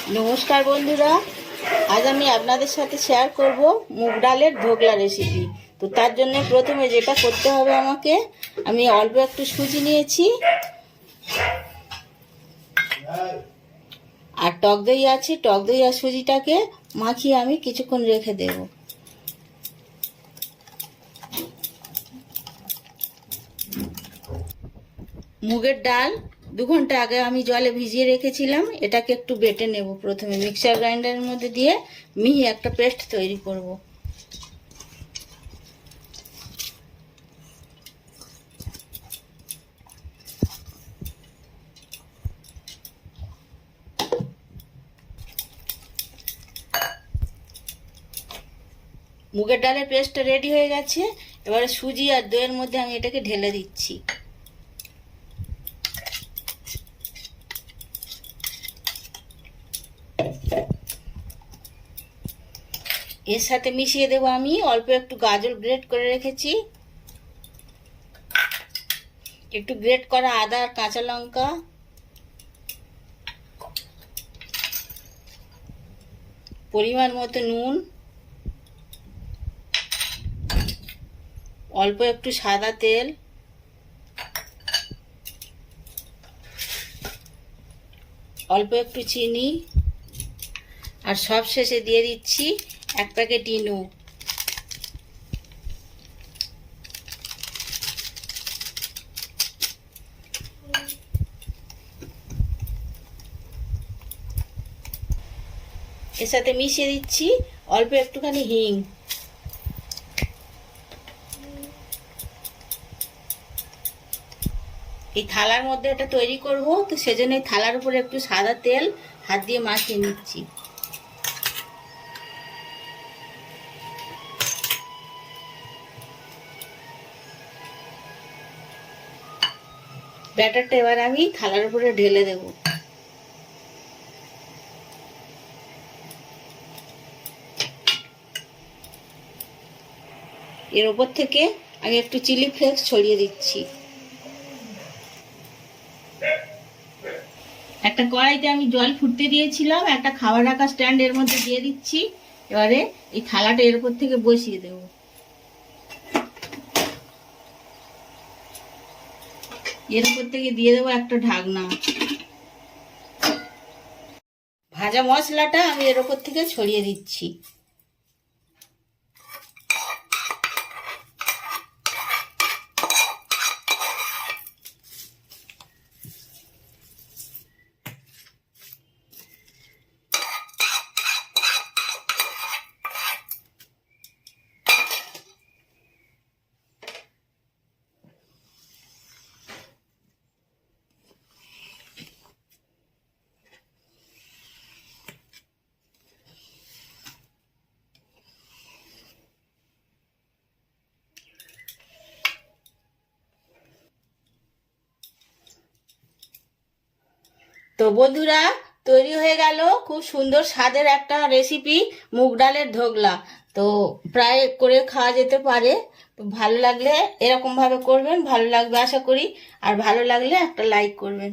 নমস্কার বন্ধুরা, আজ আমি আপনাদের সাথে শেয়ার করব মুগ ডালের ধোকলা রেসিপি। তো তার জন্য প্রথমে যেটা করতে হবে আমাকে, আমি অল্প একটু সুজি নিয়েছি আর টক দই আছে। টক দই আর সুজিটাকে মাখিয়ে আমি কিছুক্ষণ রেখে দেব। মুগের ডাল 2 ঘন্টা আগে আমি জলে ভিজিয়ে রেখেছিলাম। এটাকে একটু বেটে নেব। প্রথমে মিক্সার গ্রাইন্ডারের মধ্যে দিয়ে মিহি একটা পেস্ট তৈরি করব। মুগের ডালের পেস্টটা রেডি হয়ে গেছে। এবারে সুজি আর দইয়ের মধ্যে আমি এটাকে ঢেলে দিচ্ছি। এর সাথে মিশিয়ে দেবো আমি অল্প একটু গাজর গ্রেট করে রেখেছি, একটু গ্রেট করা আদা আর কাঁচা লঙ্কা, পরিমাণ মতো নুন, অল্প একটু সাদা তেল, অল্প একটু চিনি আর সব শেষে দিয়ে দিচ্ছি 1 প্যাকেট ইনো। এর সাথে মিশিয়ে দিচ্ছি অল্প একটুখানি হিং। এই থালার মধ্যে এটা তৈরি করব, তো সেজন্য এই থালার উপরে একটু সাদা তেল হাত দিয়ে মাখিয়ে নিচ্ছি। ব্যাটারটা এবার আমি থালার উপরে ঢেলে দেব। এর উপর থেকে আমি একটু চিলি ফ্লেক্স ছড়িয়ে দিচ্ছি। একটা কড়াইতে আমি জল ফুটতে দিয়েছিলাম, একটা খাবার রাখা স্ট্যান্ড এর মধ্যে দিয়ে দিচ্ছি। এবারে এই থালাটা এর উপর থেকে বসিয়ে দেব। এর উপর থেকে দিয়ে দেবো একটা ঢাকনা। ভাজা মশলাটা আমি এর উপর থেকে ছড়িয়ে দিচ্ছি। তো বন্ধুরা, তৈরি হয়ে গেল খুব সুন্দর স্বাদের একটা রেসিপি, মুগ ডালের ধোকলা। তো প্রায় করে খাওয়া যেতে পারে। তো ভালো লাগলে এরকম ভাবে করবেন, ভালো লাগবে আশা করি। আর ভালো লাগলে একটা লাইক করবেন।